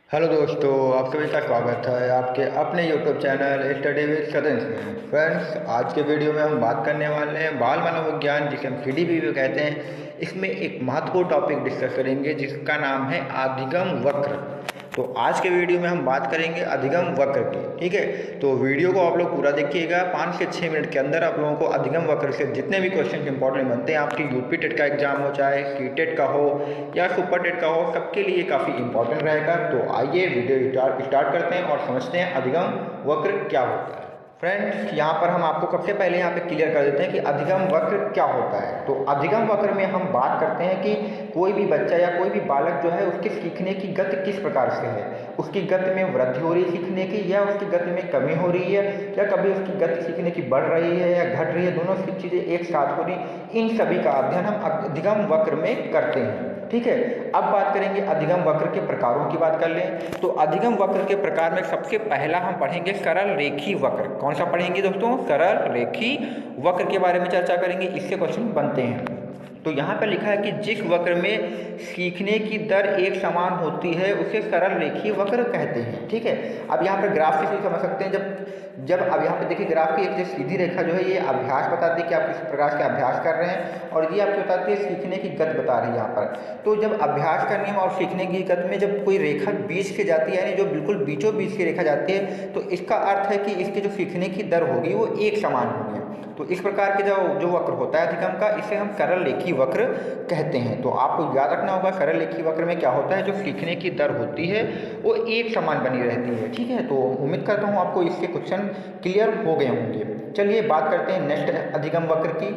Hello दोस्तों, आप सभी का स्वागत है आपके अपने यूट्यूब चैनल स्टडी विद सदंस में। फ्रेंड्स, आज के वीडियो में हम बात करने वाले हैं बाल मनोविज्ञान, जिसे हम सीडीबी भी कहते हैं। इसमें एक महत्वपूर्ण टॉपिक डिस्कस करेंगे जिसका नाम है अधिगम वक्र। तो आज के वीडियो में हम बात करेंगे अधिगम वक्र की। ठीक है, तो वीडियो को आप लोग पूरा देखिएगा। 5 से 6 मिनट के अंदर आप लोगों को अधिगम वक्र से जितने भी क्वेश्चन इंपॉर्टेंट बनते हैं, आपकी यूपी टेट का एग्जाम हो, चाहे सीटेट का हो या सुपर टेट का हो, सबके लिए काफ़ी इंपॉर्टेंट रहेगा। तो आइए वीडियो स्टार्ट करते हैं और समझते हैं अधिगम वक्र क्या होता है। फ्रेंड्स, यहाँ पर हम आपको सबसे पहले यहाँ पे क्लियर कर देते हैं कि अधिगम वक्र क्या होता है। तो अधिगम वक्र में हम बात करते हैं कि कोई भी बच्चा या कोई भी बालक जो है, उसके सीखने की गति किस प्रकार से है। उसकी गति में वृद्धि हो रही है सीखने की, या उसकी गति में कमी हो रही है, या कभी उसकी गति सीखने की बढ़ रही है या घट रही है, दोनों चीज़ें एक साथ हो रही। इन सभी का अध्ययन हम अधिगम वक्र में करते हैं। ठीक है, अब बात करेंगे अधिगम वक्र के प्रकारों की बात कर लें। तो अधिगम वक्र के प्रकार में सबसे पहला हम पढ़ेंगे सरल रेखी वक्र। कौन सा पढ़ेंगे दोस्तों? सरल रेखी वक्र के बारे में चर्चा करेंगे। इससे क्वेश्चन बनते हैं। तो यहाँ पर लिखा है कि जिस वक्र में सीखने की दर एक समान होती है उसे सरल रेखीय वक्र कहते हैं। ठीक है, अब यहाँ पर ग्राफ से समझ सकते हैं। जब अब यहाँ पे देखिए, ग्राफ की एक जो सीधी रेखा जो है, ये अभ्यास बताती है कि आप किस प्रकार के अभ्यास कर रहे हैं, और ये आपको बताती है सीखने की गति बता रही है यहाँ पर। तो जब अभ्यास करने में और सीखने की गति में जब कोई रेखा बीच के जाती है, यानी जो बिल्कुल बीचों बीच की रेखा जाती है, तो इसका अर्थ है कि इसकी जो सीखने की दर होगी वो एक समान होगी। तो इस प्रकार के जो वक्र होता है अधिगम का, इसे हम सरल रेखीय वक्र कहते हैं। तो आपको याद रखना होगा, सरल रेखीय वक्र में क्या होता है, जो सीखने की दर होती है वो एक समान बनी रहती है। ठीक है, तो उम्मीद करता हूँ आपको इसके क्वेश्चन क्लियर हो गए होंगे। चलिए बात करते हैं नेक्स्ट अधिगम वक्र की।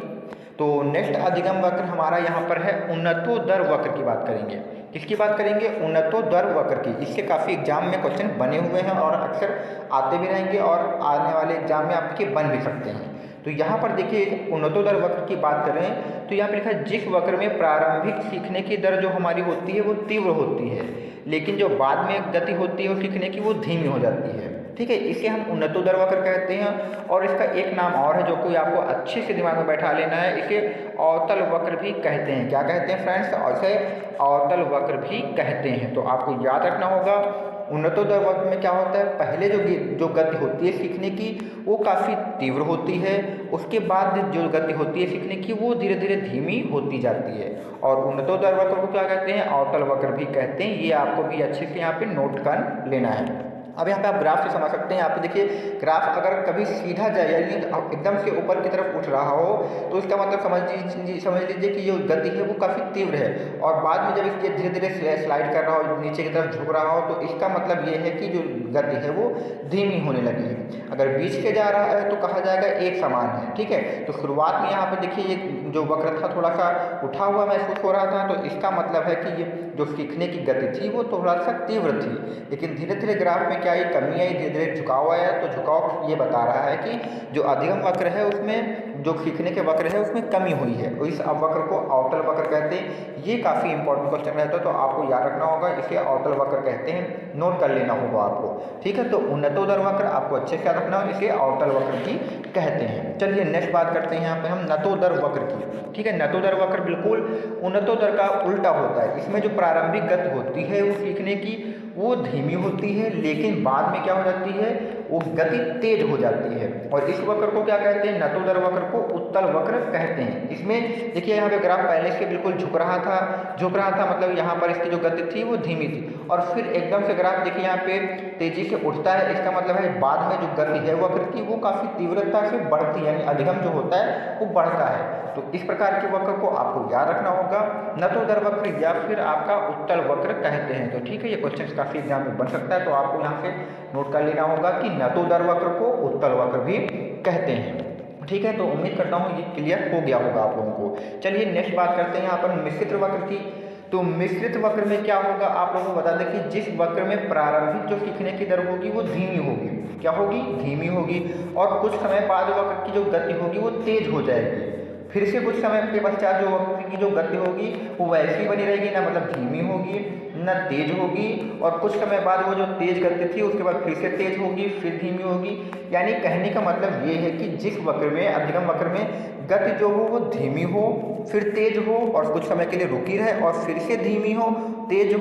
तो नेक्स्ट अधिगम वक्र हमारा यहाँ पर है उन्नतोदर वक्र की बात करेंगे। किसकी बात करेंगे? उन्नतोदर वक्र की। इससे काफ़ी एग्जाम में क्वेश्चन बने हुए हैं और अक्सर आते भी रहेंगे, और आने वाले एग्जाम में आपके बन भी सकते हैं। तो यहाँ पर देखिए, उन्नतोदर वक्र की बात करें तो यहाँ पर लिखा है जिस वक्र में प्रारंभिक सीखने की दर जो हमारी होती है वो तीव्र होती है, लेकिन जो बाद में गति होती है वो सीखने की वो धीमी हो जाती है। ठीक है, इसे हम उन्नतोदर वक्र कहते हैं। और इसका एक नाम और है जो कोई आपको अच्छे से दिमाग में बैठा लेना है, इसे अवतल वक्र भी कहते हैं। क्या कहते हैं फ्रेंड्स? इसे अवतल वक्र भी कहते हैं। तो आपको याद रखना होगा, उन्नतोदर वक्र में क्या होता है, पहले जो गति होती है सीखने की वो काफ़ी तीव्र होती है, उसके बाद जो गति होती है सीखने की वो धीरे धीरे धीमी होती जाती है। और उन्नतोदर वक्र को क्या कहते हैं? अवतल वक्र भी कहते हैं। ये आपको भी अच्छे से यहाँ पे नोट कर लेना है। अब यहाँ पे आप ग्राफ से समझ सकते हैं। यहाँ पे देखिए, ग्राफ अगर कभी सीधा जाए यानी एकदम से ऊपर की तरफ उठ रहा हो, तो इसका मतलब समझ लीजिए कि जो गति है वो काफ़ी तीव्र है, और बाद में जब इसके धीरे धीरे स्लाइड कर रहा हो, नीचे की तरफ झुक रहा हो, तो इसका मतलब ये है कि जो गति है वो धीमी होने लगी है। अगर बीच के जा रहा है तो कहा जाएगा एक समान है। ठीक है, तो शुरुआत में यहाँ पे देखिए ये जो वक्र था थोड़ा सा उठा हुआ महसूस हो रहा था, तो इसका मतलब है कि ये जो सीखने की गति थी वो थोड़ा सा तीव्र थी, लेकिन धीरे धीरे ग्राफ में क्या ये कमी आई, धीरे धीरे झुकाव आया। तो झुकाव ये बता रहा है कि जो अधिगम वक्र है उसमें, जो सीखने के वक्र है उसमें कमी हुई है। इस वक्र को अवतल वक्र कहते हैं। ये काफ़ी इंपॉर्टेंट क्वेश्चन रहता है, तो आपको याद रखना होगा, इसे अवतल वक्र कहते हैं। नोट कर लेना होगा आपको। ठीक है, तो उन्नतोदर वक्र आपको अच्छे से याद रखना होगा, इसे अवतल वक्र की कहते हैं। चलिए नेक्स्ट बात करते हैं यहाँ पे हम नतोदर वक्र की। ठीक है, नतोदर वक्र बिल्कुल उन्नतोदर का उल्टा होता है। इसमें जो प्रारंभिक गति होती है वो सीखने की वो धीमी होती है, लेकिन बाद में क्या हो जाती है, वो गति तेज हो जाती है। और इस वक्र को क्या कहते हैं? नतोदर वक्र को उत्तल वक्र कहते हैं। इसमें देखिए, यहाँ पे ग्राफ पहले से बिल्कुल झुक रहा था मतलब यहाँ पर इसकी जो गति थी वो धीमी थी, और फिर एकदम से ग्राफ देखिए यहाँ पे तेजी से उठता है। इसका मतलब है बाद में जो गति है वक्र की वो काफ़ी तीव्रता से बढ़ती है, यानी अधिगम जो होता है वो बढ़ता है। तो इस प्रकार के वक्र को आपको याद रखना होगा, नतोदर वक्र या फिर आपका उत्तल वक्र कहते हैं। तो ठीक है, ये क्वेश्चन काफ़ी एग्जाम में बन सकता है, तो आपको यहाँ से नोट कर लेना होगा कि नतोदर वक्र को उत्तल वक्र भी कहते हैं। ठीक है, तो उम्मीद करता हूँ ये क्लियर हो गया होगा आप लोगों को। चलिए नेक्स्ट बात करते हैं यहाँ पर मिश्रित वक्र की। तो मिश्रित वक्र में क्या होगा, आप लोगों को बता दें कि जिस वक्र में प्रारंभिक जो सीखने की दर होगी वो धीमी होगी। क्या होगी? धीमी होगी, और कुछ समय बाद वक्र की जो गति होगी वो तेज हो जाएगी। फिर से कुछ समय के पश्चात जो वक्र की जो गति होगी वो वैसी बनी रहेगी, ना मतलब धीमी होगी न तेज होगी, और कुछ समय बाद वो जो तेज गति थी उसके बाद फिर से तेज होगी, फिर धीमी होगी। यानी कहने का मतलब ये है कि जिस वक्र में, अधिगम वक्र में गति जो हो वो धीमी हो, फिर तेज हो, और कुछ समय के लिए रुकी रहे, और फिर से धीमी हो, तेज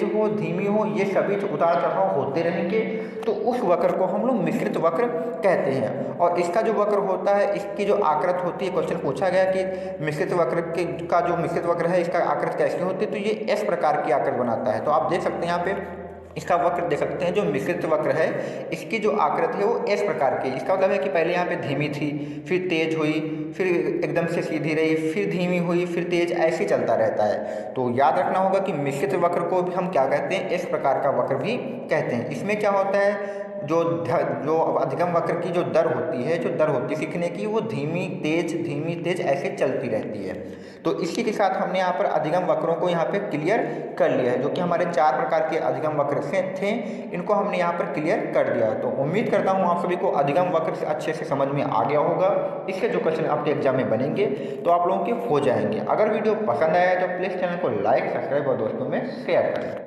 हो, धीमी हो, ये सभी उतार चढ़ाव होते रहेंगे, तो उस वक्र को हम लोग मिश्रित वक्र कहते हैं। और इसका जो वक्र होता है, इसकी जो आकृति होती है, क्वेश्चन पूछा गया कि मिश्रित वक्र का जो मिश्रित वक्र है इसका आकृति कैसी होती है, तो ये एस प्रकार की आकृति बनाता है। तो आप देख सकते हैं यहाँ पे इसका वक्र देख सकते हैं, जो मिश्रित वक्र है इसकी जो आकृति है वो एस प्रकार की। इसका मतलब है कि पहले यहाँ पे धीमी थी, फिर तेज हुई, फिर एकदम से सीधी रही, फिर धीमी हुई, फिर तेज, ऐसे चलता रहता है। तो याद रखना होगा कि मिश्रित वक्र को भी हम क्या कहते हैं, एस प्रकार का वक्र भी कहते हैं। इसमें क्या होता है, जो अधिगम वक्र की जो दर होती है सीखने की, वो धीमी तेज ऐसे चलती रहती है। तो इसी के साथ हमने यहाँ पर अधिगम वक्रों को यहाँ पे क्लियर कर लिया है, जो कि हमारे 4 प्रकार के अधिगम वक्र थे, इनको हमने यहाँ पर क्लियर कर दिया है। तो उम्मीद करता हूँ आप सभी को अधिगम वक्र से अच्छे से समझ में आ गया होगा। इसके जो क्वेश्चन आपके एग्जाम में बनेंगे तो आप लोगों के हो जाएंगे। अगर वीडियो पसंद आया है तो प्लीज़ चैनल को लाइक, सब्सक्राइब और दोस्तों में शेयर करें।